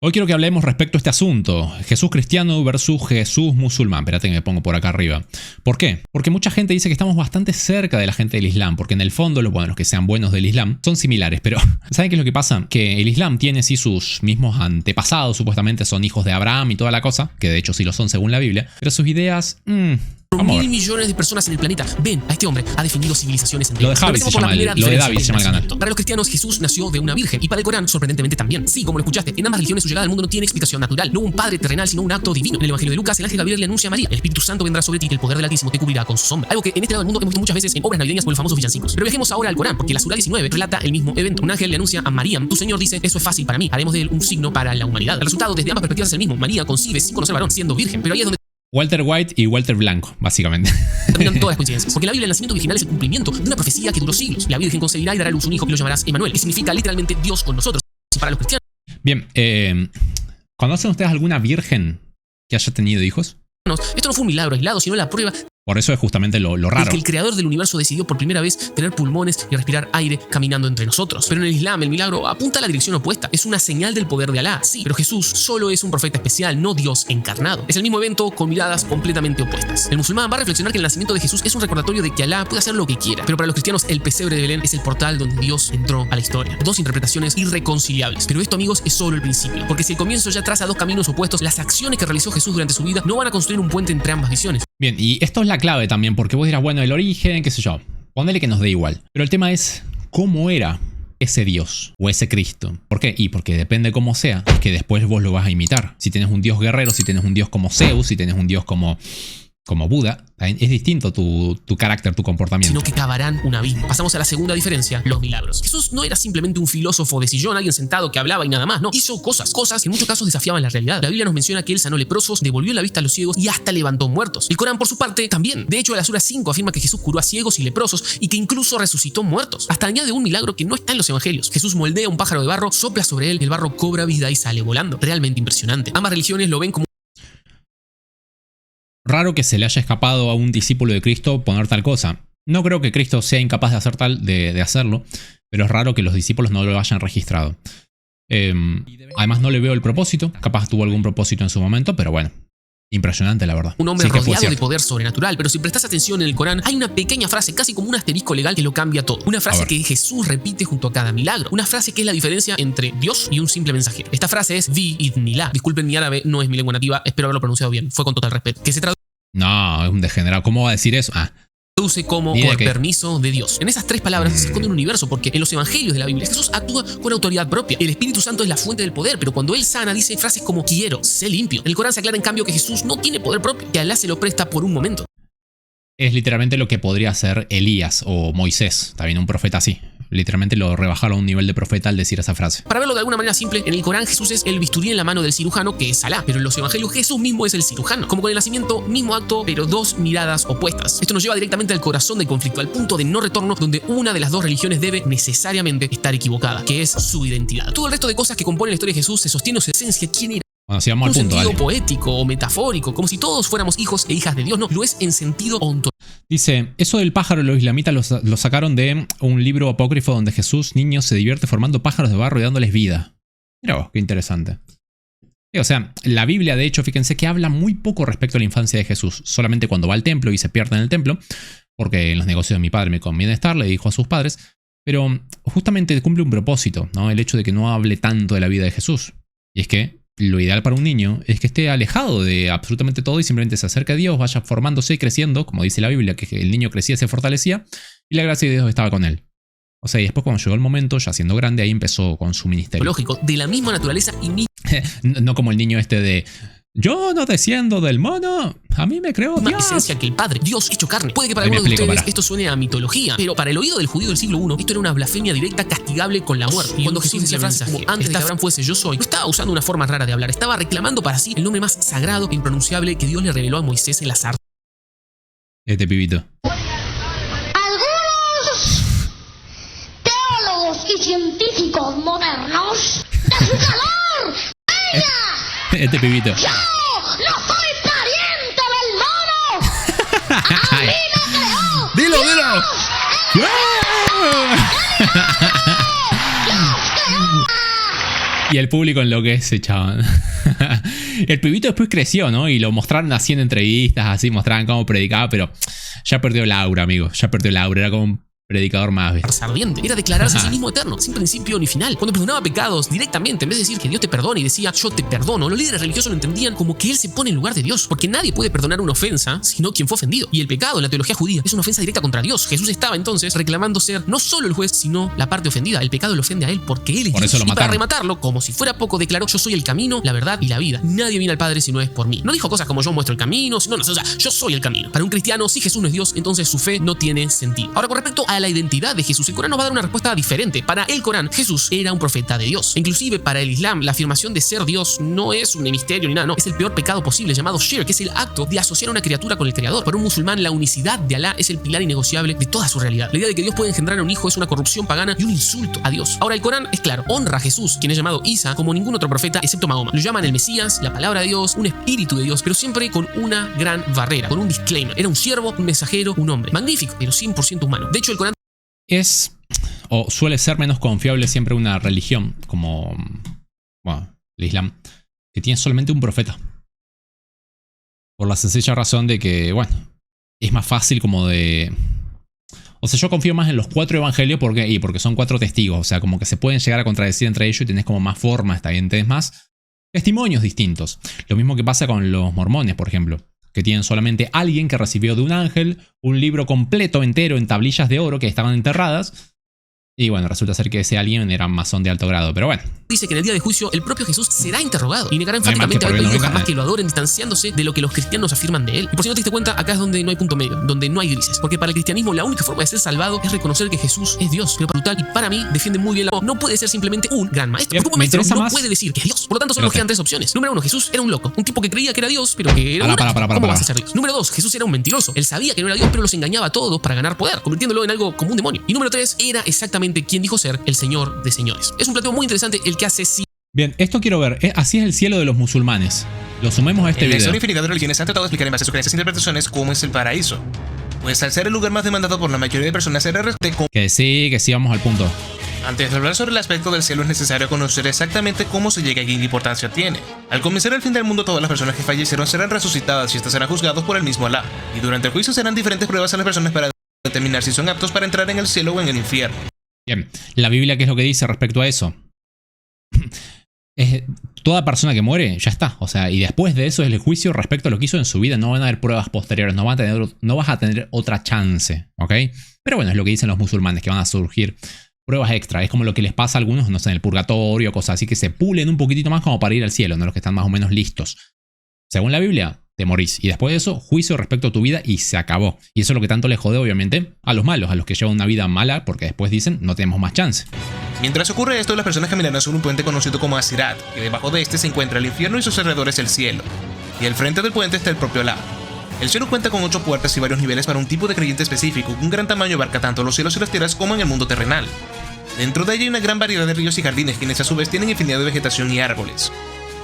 Hoy quiero que hablemos respecto a este asunto. Jesús cristiano versus Jesús musulmán. Espérate que me pongo por acá arriba. ¿Por qué? Porque mucha gente dice que estamos bastante cerca de la gente del Islam, porque en el fondo, los que sean buenos del Islam son similares. Pero, ¿saben qué es lo que pasa? Que el Islam tiene sí sus mismos antepasados, supuestamente son hijos de Abraham y toda la cosa, que de hecho sí lo son según la Biblia, pero sus ideas... 1.000 millones de personas en el planeta ven a este hombre ha definido civilizaciones enteras. Lo de David se llama el canal. Para los cristianos, Jesús nació de una virgen, y para el Corán, sorprendentemente también. Sí, como lo escuchaste, en ambas religiones su llegada al mundo no tiene explicación natural. No un padre terrenal, sino un acto divino. En el Evangelio de Lucas, el ángel Gabriel le anuncia a María: el Espíritu Santo vendrá sobre ti y el poder del Altísimo te cubrirá con su sombra. Algo que en este lado del mundo hemos visto muchas veces en obras navideñas o en los famosos villancicos. Pero viajemos ahora al Corán, porque la Surah 19 relata el mismo evento. Un ángel le anuncia a María: tu Señor dice, eso es fácil para mí, haremos de él un signo para la humanidad. El resultado desde ambas perspectivas es el mismo. María concibe sin conocer varón, siendo virgen. Pero ahí es donde Walter White y Walter Blanco, básicamente. terminan todas las coincidencias. Porque en la Biblia el nacimiento virginal es el cumplimiento de una profecía que duró siglos. La Virgen concebirá y dará a luz un hijo y lo llamarás Emmanuel, que significa literalmente Dios con nosotros. Y para los cristianos, Bien, ¿conocen ustedes alguna virgen que haya tenido hijos? esto no fue un milagro aislado, sino la prueba Por eso es justamente lo de raro. que el creador del universo decidió por primera vez tener pulmones y respirar aire caminando entre nosotros. Pero en el Islam el milagro apunta a la dirección opuesta. Es una señal del poder de Alá, sí, pero Jesús solo es un profeta especial, no Dios encarnado. Es el mismo evento con miradas completamente opuestas. El musulmán va a reflexionar que el nacimiento de Jesús es un recordatorio de que Alá puede hacer lo que quiera. Pero para los cristianos el pesebre de Belén es el portal donde Dios entró a la historia. Dos interpretaciones irreconciliables. Pero esto, amigos, es solo el principio. Porque si el comienzo ya traza dos caminos opuestos, las acciones que realizó Jesús durante su vida no van a construir un puente entre ambas visiones. Bien, y esto es la clave también, porque vos dirás, bueno, el origen, qué sé yo, ponele que nos dé igual. Pero el tema es, ¿cómo era ese Dios o ese Cristo? ¿Por qué? Y porque depende cómo sea, es que después vos lo vas a imitar. Si tenés un Dios guerrero, si tenés un Dios como Zeus, si tenés un Dios como Buda, es distinto tu carácter, tu comportamiento. Sino que cavarán un abismo. Pasamos a la segunda diferencia, los milagros. Jesús no era simplemente un filósofo de sillón, alguien sentado que hablaba y nada más, no. Hizo cosas que en muchos casos desafiaban la realidad. La Biblia nos menciona que él sanó leprosos, devolvió la vista a los ciegos y hasta levantó muertos. El Corán, por su parte, también. De hecho, la Sura 5 afirma que Jesús curó a ciegos y leprosos y que incluso resucitó muertos. Hasta añade un milagro que no está en los evangelios. Jesús moldea un pájaro de barro, sopla sobre él, el barro cobra vida y sale volando. Realmente impresionante. Ambas religiones lo ven como Raro que se le haya escapado a un discípulo de Cristo poner tal cosa. No creo que Cristo sea incapaz de hacerlo, pero es raro que los discípulos no lo hayan registrado. Además no le veo el propósito. Capaz tuvo algún propósito en su momento, pero bueno. Impresionante, la verdad. un hombre Sí que fue rodeado de cierto. poder sobrenatural. Pero si prestas atención en el Corán, hay una pequeña frase, casi como un asterisco legal, que lo cambia todo. Una frase que Jesús repite junto a cada milagro. Una frase que es la diferencia entre Dios y un simple mensajero. Esta frase es Vi idnillah. Disculpen, mi árabe no es mi lengua nativa, espero haberlo pronunciado bien. Fue con total respeto. Que se No, es un degenerado. ¿Cómo va a decir eso? traduce como Ni de por qué. permiso de Dios. En esas tres palabras se esconde un universo, porque en los evangelios de la Biblia Jesús actúa con autoridad propia. El Espíritu Santo es la fuente del poder, pero cuando él sana dice frases como quiero, sé limpio. En el Corán se aclara en cambio que Jesús no tiene poder propio, que Alá se lo presta por un momento. Es literalmente lo que podría ser Elías o Moisés, también un profeta así. Literalmente lo rebajaron a un nivel de profeta al decir esa frase. Para verlo de alguna manera simple, en el Corán Jesús es el bisturí en la mano del cirujano, que es Alá, pero en los evangelios Jesús mismo es el cirujano. Como con el nacimiento, mismo acto, pero dos miradas opuestas. Esto nos lleva directamente al corazón del conflicto, al punto de no retorno, donde una de las dos religiones debe necesariamente estar equivocada, que es su identidad. Todo el resto de cosas que componen la historia de Jesús se sostiene en su esencia. ¿Quién era? Bueno, si vamos al Un punto, sentido dale. poético o metafórico, como si todos fuéramos hijos e hijas de Dios. No, lo es en sentido ontológico. Dice, eso del pájaro los islamitas lo sacaron de un libro apócrifo donde Jesús, niño, se divierte formando pájaros de barro y dándoles vida. Mira vos, qué interesante. O sea, la Biblia, de hecho, fíjense que habla muy poco respecto a la infancia de Jesús. Solamente cuando va al templo y se pierde en el templo, porque en los negocios de mi padre me conviene estar, le dijo a sus padres. Pero justamente cumple un propósito, ¿no? El hecho de que no hable tanto de la vida de Jesús. Y es que lo ideal para un niño es que esté alejado de absolutamente todo y simplemente se acerque a Dios, vaya formándose y creciendo, como dice la Biblia, que el niño crecía y se fortalecía, y la gracia de Dios estaba con él. O sea, y después cuando llegó el momento, ya siendo grande, ahí empezó con su ministerio. De la misma naturaleza y No como el niño este de, yo no desciendo del mono, a mí me creo misma Dios. esencia que el Padre, Dios hecho carne. Puede que para Ahí me algunos de explico, ustedes pará. esto suene a mitología, pero para el oído del judío del siglo I, esto era una blasfemia directa castigable con la muerte. Y cuando Jesús decía frases como antes de que Abraham fuese yo soy, no estaba usando una forma rara de hablar, estaba reclamando para sí el nombre más sagrado e impronunciable que Dios le reveló a Moisés en la zarza. Este pibito. Algunos teólogos y científicos modernos de su calor. Este pibito. ¡Yo no soy pariente del mono! ¡A mí me creó! ¡Dilo, dilo! ¡Dios creó Y el público enloquece, chaval. El pibito después creció, ¿no? Y lo mostraron haciendo entrevistas, así, mostraban cómo predicaba, pero ya perdió el aura, amigo. Ya perdió el aura, era como un predicador más, ¿ves? Ardiente. Era declararse a sí mismo eterno, sin principio ni final. Cuando perdonaba pecados directamente, en vez de decir que Dios te perdone y decía yo te perdono, los líderes religiosos lo entendían como que él se pone en lugar de Dios, porque nadie puede perdonar una ofensa sino quien fue ofendido. Y el pecado en la teología judía es una ofensa directa contra Dios. Jesús estaba entonces reclamando ser no solo el juez, sino la parte ofendida. El pecado le ofende a él porque él es Por Dios. eso lo Y para mataron. rematarlo, como si fuera poco, declaró: yo soy el camino, la verdad y la vida. Nadie viene al Padre si no es por mí. No dijo cosas como yo muestro el camino, no, o sea, yo soy el camino. Para un cristiano, si Jesús no es Dios, entonces su fe no tiene sentido. Ahora, con respecto a la identidad de Jesús, el Corán nos va a dar una respuesta diferente. Para el Corán, Jesús era un profeta de Dios. Inclusive para el Islam, la afirmación de ser Dios no es un misterio ni nada, no. Es el peor pecado posible, llamado shirk, que es el acto de asociar a una criatura con el Creador. Para un musulmán, la unicidad de Alá es el pilar innegociable de toda su realidad. La idea de que Dios puede engendrar a un hijo es una corrupción pagana y un insulto a Dios. Ahora, el Corán es claro, honra a Jesús, quien es llamado Isa, como ningún otro profeta excepto Mahoma. Lo llaman el Mesías, la palabra de Dios, un espíritu de Dios, pero siempre con una gran barrera, con un disclaimer. Era un siervo, un mensajero, un hombre. Magnífico, pero 100% humano. De hecho, el Corán Es, o suele ser menos confiable siempre una religión como, bueno, el Islam, que tiene solamente un profeta. Por la sencilla razón de que, bueno, es más fácil como de... O sea, yo confío más en los 4 evangelios porque son 4 testigos. O sea, como que se pueden llegar a contradecir entre ellos y tenés como más forma, está bien, tenés más testimonios distintos. Lo mismo que pasa con los mormones, por ejemplo, que tienen solamente alguien que recibió de un ángel un libro completo, entero, en tablillas de oro que estaban enterradas. Y bueno, resulta ser que ese alguien era masón de alto grado, pero bueno. dice que en el día de juicio el propio Jesús será interrogado y negará No hay mal que enfáticamente por haber bien no pedido venga. jamás que lo adoren, distanciándose de lo que los cristianos afirman de él. Y por si no te diste cuenta, acá es donde no hay punto medio, donde no hay grises. Porque para el cristianismo la única forma de ser salvado es reconocer que Jesús es Dios. Pero para brutal y para mí defiende muy bien no puede ser simplemente un gran maestro. Bien, Porque un me maestro interesa no más- puede decir que es Dios. Por lo tanto, solo nos Espérate. quedan 3 opciones. Número 1, Jesús era un loco, un tipo que creía que era Dios, pero que era un Para. ¿Cómo vas a ser Dios? Número 2, Jesús era un mentiroso. Él sabía que no era Dios, pero los engañaba a todos para ganar poder, convirtiéndolo en algo como un demonio. Y número 3, era exactamente quien dijo ser el Señor de señores. Es un planteo muy interesante el que hace Bien, esto quiero ver. Así es el cielo de los musulmanes. Lo sumemos a este En la video. historia infinita de religiones han tratado de explicar en base a sus creencias e interpretaciones cómo es el paraíso. Pues al ser el lugar más demandado por la mayoría de personas era Que sí, vamos al punto. Antes de hablar sobre el aspecto del cielo es necesario conocer exactamente cómo se llega allí y qué importancia tiene. Al comenzar el fin del mundo, todas las personas que fallecieron serán resucitadas y estas serán juzgados por el mismo Alá. Y durante el juicio serán diferentes pruebas a las personas para determinar si son aptos para entrar en el cielo o en el infierno. Bien, la Biblia, ¿qué es lo que dice respecto a eso? Toda persona que muere, ya está. O sea, y después de eso es el juicio respecto a lo que hizo en su vida. No van a haber pruebas posteriores, no vas a tener otra chance, ¿ok? Pero bueno, es lo que dicen los musulmanes, que van a surgir pruebas extra. Es como lo que les pasa a algunos, no sé, en el purgatorio, cosas así, que se pulen un poquitito más como para ir al cielo, no los que están más o menos listos. Según la Biblia, te morís. Y después de eso, juicio respecto a tu vida y se acabó. Y eso es lo que tanto le jode, obviamente, a los malos, a los que llevan una vida mala, porque después dicen, no tenemos más chance. Mientras ocurre esto, las personas caminarán sobre un puente conocido como Asirat, que debajo de este se encuentra el infierno y sus alrededores el cielo. Y al frente del puente está el propio Alá. El cielo cuenta con 8 puertas y varios niveles para un tipo de creyente específico. Un gran tamaño abarca tanto los cielos y las tierras como en el mundo terrenal. Dentro de ella hay una gran variedad de ríos y jardines, quienes a su vez tienen infinidad de vegetación y árboles.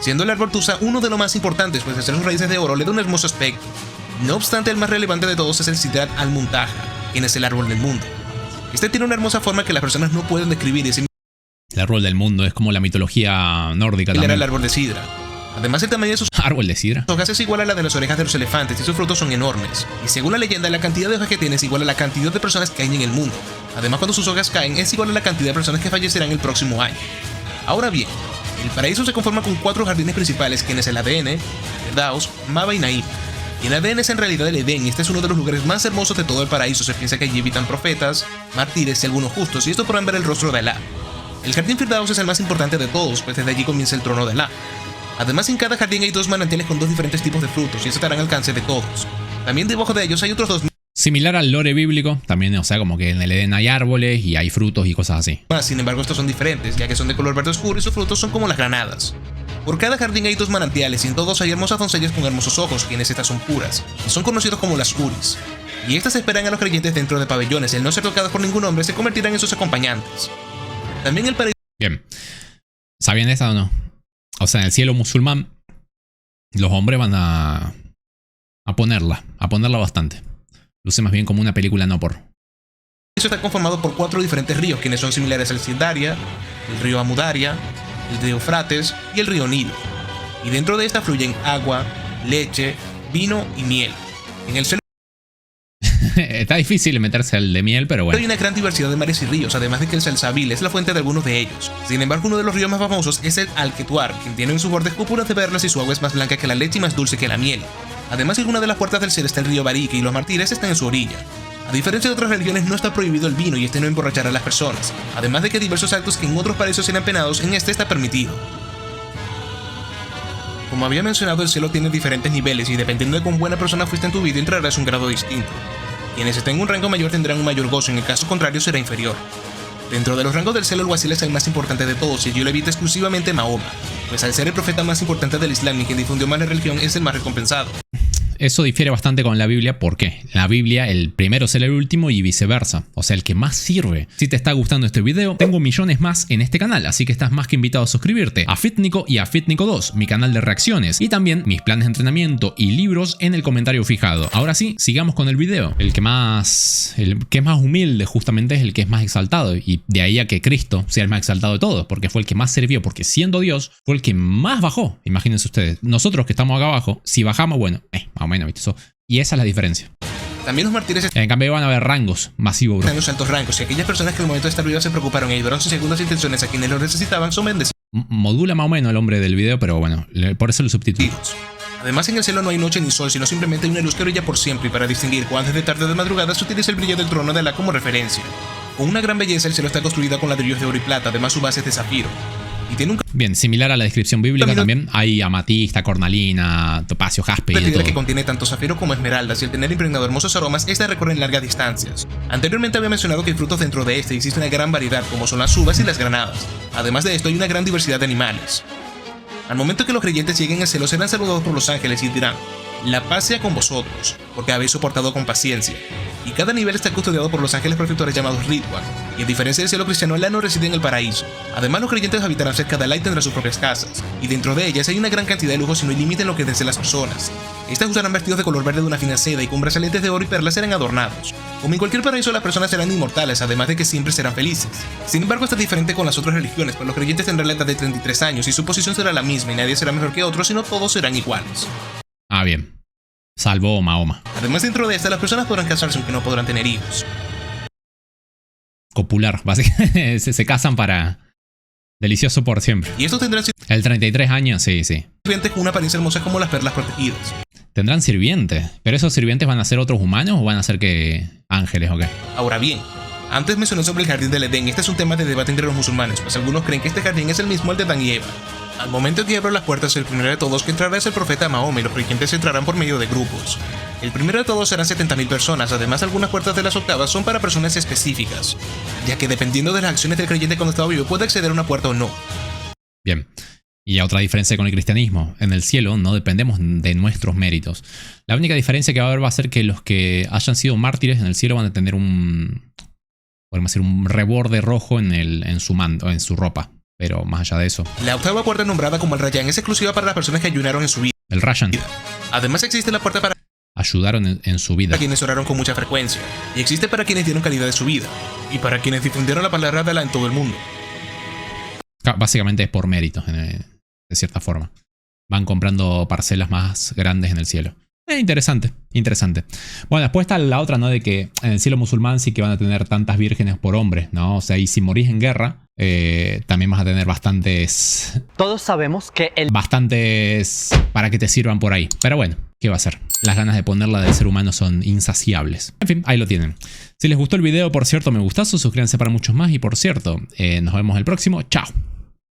Siendo el árbol Tusa uno de los más importantes, pues de ser sus raíces de oro le da un hermoso aspecto. No obstante, el más relevante de todos es el Sidrat al-Muntaha, quien es el árbol del mundo. Este tiene una hermosa forma que las personas no pueden describir y es El árbol del mundo es como la mitología nórdica similar al también. árbol de sidra. Además, el tamaño de sus Árbol de sidra. hojas es igual a la de las orejas de los elefantes y sus frutos son enormes. Y según la leyenda, la cantidad de hojas que tiene es igual a la cantidad de personas que hay en el mundo. Además, cuando sus hojas caen, es igual a la cantidad de personas que fallecerán el próximo año. Ahora bien, el paraíso se conforma con 4 jardines principales, quienes el ADN, Firdaus, Maba y Naim. Y el ADN es en realidad el Edén, y este es uno de los lugares más hermosos de todo el paraíso. Se piensa que allí habitan profetas, mártires y algunos justos, y esto podrán ver el rostro de Alá. El jardín Firdaus es el más importante de todos, pues desde allí comienza el trono de Alá. Además, en cada jardín hay 2 manantiales con 2 diferentes tipos de frutos, y eso estarán al alcance de todos. También debajo de ellos hay otros 2 Similar al lore bíblico, también, o sea, como que en el Edén hay árboles y hay frutos y cosas así. más, sin embargo estos son diferentes, ya que son de color verde oscuro y sus frutos son como las granadas. Por cada jardín hay 2 manantiales y en todos hay hermosas doncellas con hermosos ojos, quienes estas son puras, y son conocidos como las Uris. Y estas esperan a los creyentes dentro de pabellones, y al no ser tocadas por ningún hombre se convertirán en sus acompañantes. También el paraíso Bien. ¿Sabían esa o no? O sea, en el cielo musulmán, los hombres van a ponerla bastante. Luce más bien como una película no por. está conformado por 4 diferentes ríos, quienes son similares al Sindaria, el río Amudaria, el río Eufrates y el río Nilo. Y dentro de esta fluyen agua, leche, vino y miel. En el cielo Está difícil meterse al de miel, pero bueno. hay una gran diversidad de mares y ríos, además de que el Salsabil es la fuente de algunos de ellos. Sin embargo, uno de los ríos más famosos es el Alquetuar, quien tiene en su borde cúpulas de perlas y su agua es más blanca que la leche y más dulce que la miel. Además, en una de las puertas del cielo está el río Barique y los mártires están en su orilla. A diferencia de otras religiones, no está prohibido el vino y este no emborrachará a las personas. Además de que diversos actos que en otros paraísos eran penados, en este está permitido. Como había mencionado, el cielo tiene diferentes niveles y dependiendo de cuán buena persona fuiste en tu vida, entrarás a un grado distinto. Quienes estén en un rango mayor tendrán un mayor gozo, en el caso contrario será inferior. Dentro de los rangos del cielo, el Wasila es el más importante de todos y yo lo evito exclusivamente Mahoma, pues al ser el profeta más importante del Islam y quien difundió más la religión es el más recompensado. Eso difiere bastante con la Biblia, porque en la Biblia el primero será el último y viceversa, o sea, el que más sirve. Si te está gustando este video, tengo millones más en este canal, así que estás más que invitado a suscribirte a Fitnico y a Fitnico 2, mi canal de reacciones, y también mis planes de entrenamiento y libros en el comentario fijado. Ahora sí, sigamos con el video. El que es más humilde justamente es el que es más exaltado, y de ahí a que Cristo sea el más exaltado de todos, porque fue el que más sirvió, porque siendo Dios, fue el que más bajó. Imagínense ustedes, nosotros que estamos acá abajo, si bajamos, bueno, más o menos, ¿viste? Eso. Y esa es la diferencia. También los mártires están En cambio van a haber rangos masivos, bro. en los altos rangos y aquellas personas que en el momento de estar vivas se preocuparon y ayudaron sus segundas intenciones a quienes lo necesitaban son bendecidos. Modula más o menos el hombre del video, pero bueno, por eso lo subtitulo. Además, en el cielo no hay noche ni sol, sino simplemente una luz que brilla por siempre y para distinguir cuándo es de tarde o de madrugada se utiliza el brillo del trono de Alá como referencia. Con una gran belleza, el cielo está construido con ladrillos de oro y plata, además su base es de zafiro. Y tiene un Bien, similar a la descripción bíblica también, hay amatista, cornalina, topacio, jaspe y de de piedra todo. que contiene tanto zafiro como esmeraldas y al tener impregnado hermosos aromas, esta recorre en largas distancias. Anteriormente había mencionado que hay frutos dentro de este y existe una gran variedad como son las uvas y las granadas. Además de esto hay una gran diversidad de animales. Al momento que los creyentes lleguen al cielo serán saludados por los ángeles y dirán: la paz sea con vosotros, porque habéis soportado con paciencia. Y cada nivel está custodiado por los ángeles protectores llamados Ridwan, y a diferencia del cielo cristiano, Alá no reside en el paraíso. Además, los creyentes habitarán cerca de Alá y tendrán sus propias casas, y dentro de ellas hay una gran cantidad de lujos y no hay límite en lo que deseen las personas. Estas usarán vestidos de color verde de una fina seda y con brazaletes de oro y perlas serán adornados. Como en cualquier paraíso, las personas serán inmortales, además de que siempre serán felices. Sin embargo, esto es diferente con las otras religiones, pues los creyentes tendrán la edad de 33 años y su posición será la misma y nadie será mejor que otro, sino todos serán iguales. Ah, bien. Salvo Mahoma. Además, dentro de esta, las personas podrán casarse aunque no podrán tener hijos. Copular, básicamente. se casan para... Delicioso por siempre. Y estos tendrán El 33 años, sí. sirvientes con una apariencia hermosa como las perlas protegidas. Tendrán sirvientes. ¿Pero esos sirvientes van a ser otros humanos o van a ser que ángeles o qué? Ahora bien, antes mencioné sobre el jardín del Edén. Este es un tema de debate entre los musulmanes, pues algunos creen que este jardín es el mismo al de Adán y Eva. Al momento que abro las puertas, el primero de todos que entrará es el profeta Mahoma y los creyentes entrarán por medio de grupos. El primero de todos serán 70.000 personas, además algunas puertas de las octavas son para personas específicas, ya que dependiendo de las acciones del creyente cuando estaba vivo puede acceder a una puerta o no. Bien. Y otra diferencia con el cristianismo. En el cielo no dependemos de nuestros méritos. La única diferencia que va a haber va a ser que los que hayan sido mártires en el cielo van a tener podemos decir, un reborde rojo en su manto, en su ropa. Pero más allá de eso. La octava puerta nombrada como el Rayán es exclusiva para las personas que ayunaron en su vida. El Rayan. Además existe la puerta para Ayudaron en su vida. quienes oraron con mucha frecuencia, y existe para quienes dieron calidad de su vida, y para quienes difundieron la palabra de Alá en todo el mundo. Básicamente es por méritos, de cierta forma. Van comprando parcelas más grandes en el cielo. Interesante. Bueno, después está la otra, ¿no? De que en el cielo musulmán sí que van a tener tantas vírgenes por hombre, ¿no? O sea, y si morís en guerra, también vas a tener bastantes... Todos sabemos que Bastantes para que te sirvan por ahí. Pero bueno, ¿qué va a ser? Las ganas de ponerla del ser humano son insaciables. En fin, ahí lo tienen. Si les gustó el video, por cierto, me gustazo, suscríbanse para muchos más. Y por cierto, nos vemos el próximo. Chao.